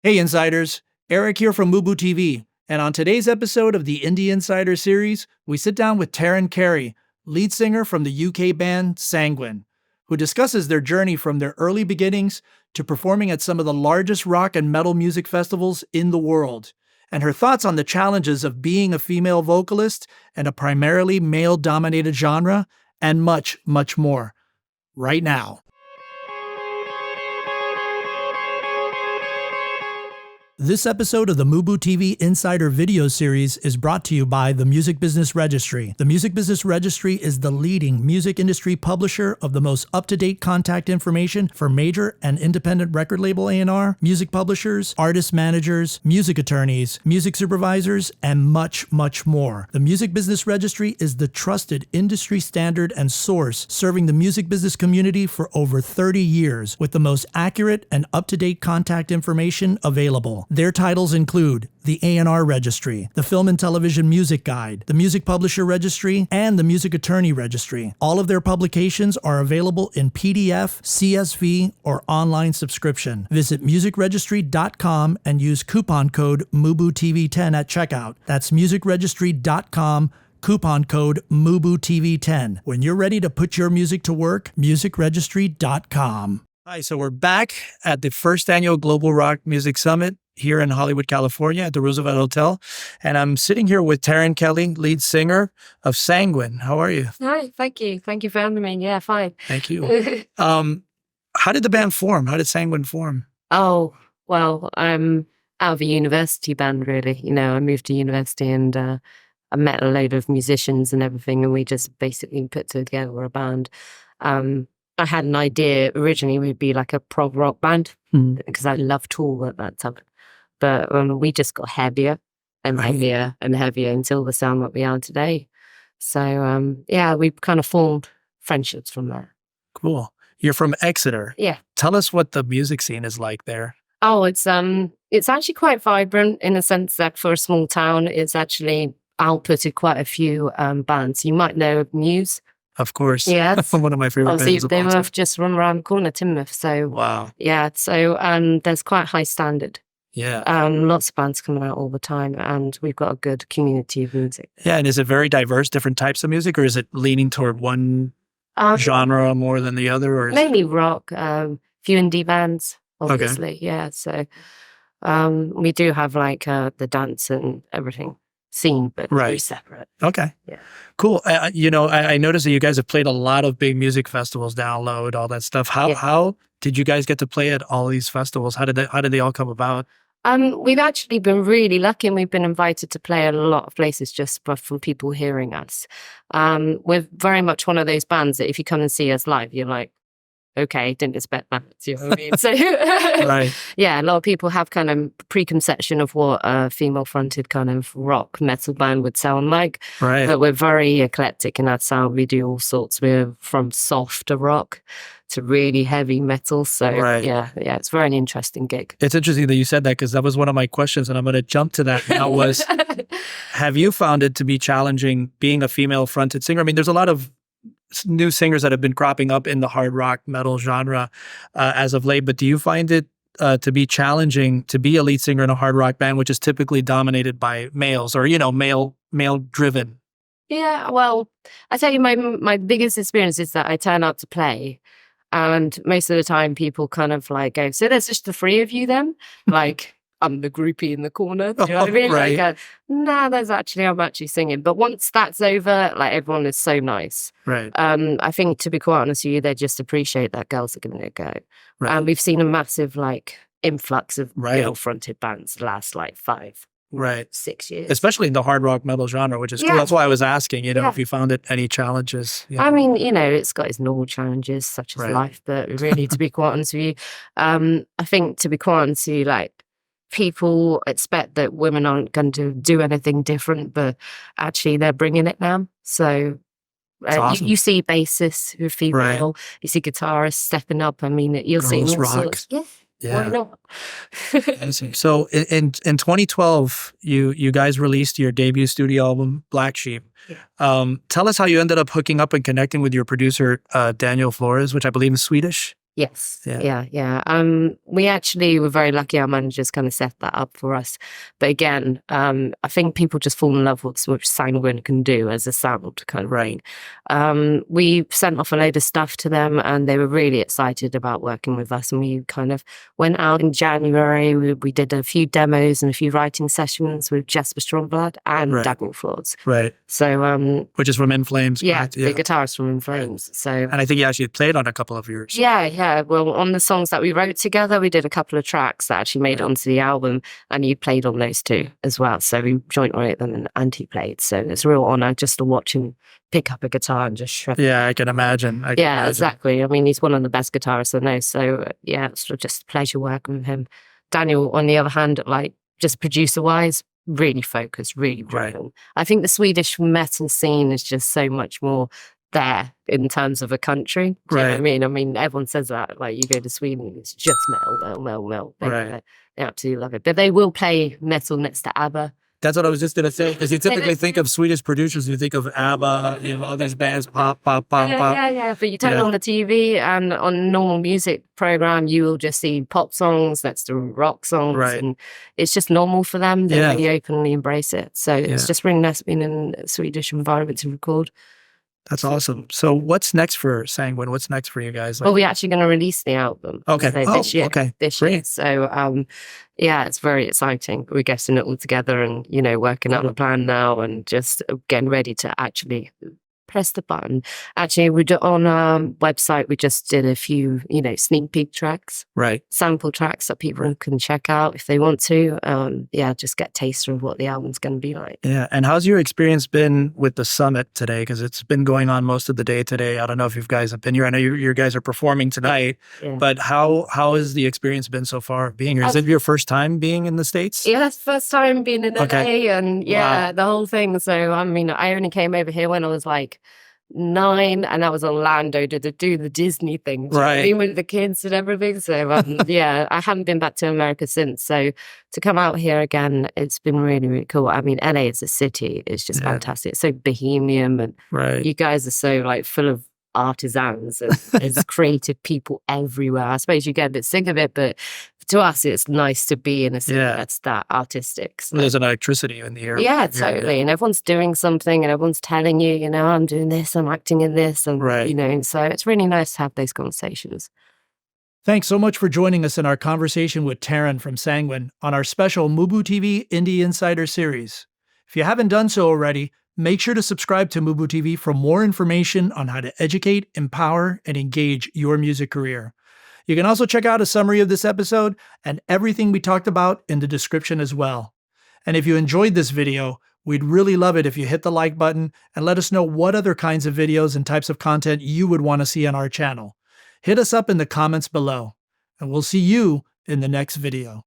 Hey Insiders, Eric here from MUBUTV, and on today's episode of the Indie Insider series, we sit down with Taryn Carey, lead singer from the UK band Sanguine, who discusses their journey from their early beginnings to performing at some of the largest rock and metal music festivals in the world, and her thoughts on the challenges of being a female vocalist in a primarily male-dominated genre, and much, much more. Right now. This episode of the MUBUTV Insider video series is brought to you by the Music Business Registry. The Music Business Registry is the leading music industry publisher of the most up-to-date contact information for major and independent record label A&R, music publishers, artist managers, music attorneys, music supervisors, and much, much more. The Music Business Registry is the trusted industry standard and source serving the music business community for over 30 years with the most accurate and up-to-date contact information available. Their titles include the A&R Registry, the Film and Television Music Guide, the Music Publisher Registry, and the Music Attorney Registry. All of their publications are available in PDF, CSV, or online subscription. Visit musicregistry.com and use coupon code MUBUTV10 at checkout. That's musicregistry.com, coupon code MUBUTV10. When you're ready to put your music to work, musicregistry.com. Hi, so we're back at the first annual Global Rock Music Summit here in Hollywood, California at the Roosevelt Hotel. And I'm sitting here with Taryn Carey, lead singer of Sanguine. How are you? Hi, thank you. Thank you for having me. Yeah, fine. Thank you. How did the band form? How did Sanguine form? Oh, well, I'm out of a university band, really. You know, I moved to university and I met a load of musicians and everything, and we just basically put together a band. I had an idea originally we'd be like a prog rock band because I loved Tool at that time. But we just got heavier and heavier and heavier until the sound that we are today. So, yeah, we kind of formed friendships from there. Cool. You're from Exeter. Yeah. Tell us what the music scene is like there. Oh, it's actually quite vibrant in the sense that for a small town, it's actually outputted quite a few bands. You might know Muse. Of course. Yeah. One of my favorite bands. They were just run around the corner, Timoth. So, wow. Yeah. So, there's quite a high standard. Yeah. Lots of bands coming out all the time, and we've got a good community of music. Yeah. And is it very diverse, different types of music, or is it leaning toward one genre more than the other? Or mainly rock, few indie bands, obviously. Okay. Yeah. So, we do have like the dance and everything scene, but very separate. Okay. Yeah. Cool. You know, I noticed that you guys have played a lot of big music festivals, Download, all that stuff. How did you guys get to play at all these festivals? How did they all come about? We've actually been really lucky, and we've been invited to play at a lot of places just from people hearing us. We're very much one of those bands that if you come and see us live, you're like, okay, didn't expect that. You know what I mean? So, yeah, a lot of people have kind of preconception of what a female-fronted kind of rock metal band would sound like. Right. But we're very eclectic in our sound. We do all sorts. We're from softer rock to really heavy metal. So, yeah, it's very an interesting gig. It's interesting that you said that because that was one of my questions, and I'm going to jump to that now. Was have you found it to be challenging being a female-fronted singer? I mean, there's a lot of new singers that have been cropping up in the hard rock metal genre as of late, but do you find it to be challenging to be a lead singer in a hard rock band, which is typically dominated by males or, you know, male driven? Yeah, well, I tell you, my biggest experience is that I turn up to play, and most of the time people kind of like go, so there's just the three of you then? Like, I'm the groupie in the corner. Do you know what I mean? Right. Like, I'm actually singing. But once that's over, like, everyone is so nice. Right. I think, to be quite honest with you, they just appreciate that girls are giving it a go. Right. And we've seen a massive, like, influx of male-fronted bands the last, like, 6 years. Especially in the hard rock metal genre, which is cool. That's why I was asking, you know, if you found it any challenges. You know? I mean, you know, it's got its normal challenges, such as life. But really, to be quite honest with you, I think, to be quite honest with you, like, people expect that women aren't going to do anything different, but actually they're bringing it now. So awesome. you see bassists who are female, you see guitarists stepping up. I mean, you'll see all sorts. Yeah. Why not? So in 2012, you guys released your debut studio album, Black Sheep. Yeah. Tell us how you ended up hooking up and connecting with your producer, Daniel Flores, which I believe is Swedish. Yes. Yeah. Yeah. We actually were very lucky. Our managers kind of set that up for us. But again, I think people just fall in love with what Sanguine can do as a sound kind of Right. we sent off a load of stuff to them and they were really excited about working with us. And we kind of went out in January. We did a few demos and a few writing sessions with Jesper Strongblood and Right. Daniel Flores. Right. So, Which is from In Flames. yeah, correct? the guitarist from In Flames. So, And I think you actually played on a couple of yours. yeah. Well, on the songs that we wrote together, we did a couple of tracks that actually made it onto the album, and you played on those too as well. So we joint wrote them and he played. So it's a real honor just to watch him pick up a guitar and just shred. Yeah, I can imagine. Yeah, exactly. I mean, he's one of the best guitarists I know. So yeah, it's just a pleasure working with him. Daniel, on the other hand, like just producer-wise, really focused, really driven. Right. I think the Swedish metal scene is just so much more there in terms of a country. Do you know what I mean? I mean, everyone says that. Like, you go to Sweden, it's just metal. They absolutely love it. But they will play metal next to ABBA. That's what I was just going to say. Because you typically think of Swedish producers, you think of ABBA, all these bands, pop. Yeah. But you turn on the TV and on a normal music program, you will just see pop songs next to rock songs. Right. And it's just normal for them. They really openly embrace it. So it's just really nice being in a Swedish environment to record. That's awesome. So what's next for Sanguine? What's next for you guys? Well, we're actually going to release the album. Okay. This year. Okay. This year. So, yeah, it's very exciting. We're getting it all together and, working out the plan now and just getting ready to actually press the button. Actually, we on our website, we just did a few, sneak peek tracks. Right. Sample tracks that people can check out if they want to. Just get a taster of what the album's going to be like. Yeah. And how's your experience been with the summit today? Because it's been going on most of the day today. I don't know if you guys have been here. I know you guys are performing tonight, but how has the experience been so far being here? Is it your first time being in the States? Yeah, that's the first time being in LA and the whole thing. So, I mean, I only came over here when I was like 9 and that was Orlando to do the Disney thing, right? With the kids and everything. So I haven't been back to America since. So to come out here again, it's been really, really cool. I mean, LA as a city is just fantastic. It's so bohemian and you guys are so like full of artisans and there's creative people everywhere. I suppose you get a bit sick of it, but to us it's nice to be in a city that's that artistic. So. There's an electricity in the air. Yeah, totally. And everyone's doing something and everyone's telling you, I'm doing this, I'm acting in this, and and so it's really nice to have those conversations. Thanks so much for joining us in our conversation with Taryn from Sanguine on our special MUBUTV Indie Insider series. If you haven't done so already, make sure to subscribe to MUBUTV for more information on how to educate, empower, and engage your music career. You can also check out a summary of this episode and everything we talked about in the description as well. And if you enjoyed this video, we'd really love it if you hit the like button and let us know what other kinds of videos and types of content you would want to see on our channel. Hit us up in the comments below, and we'll see you in the next video.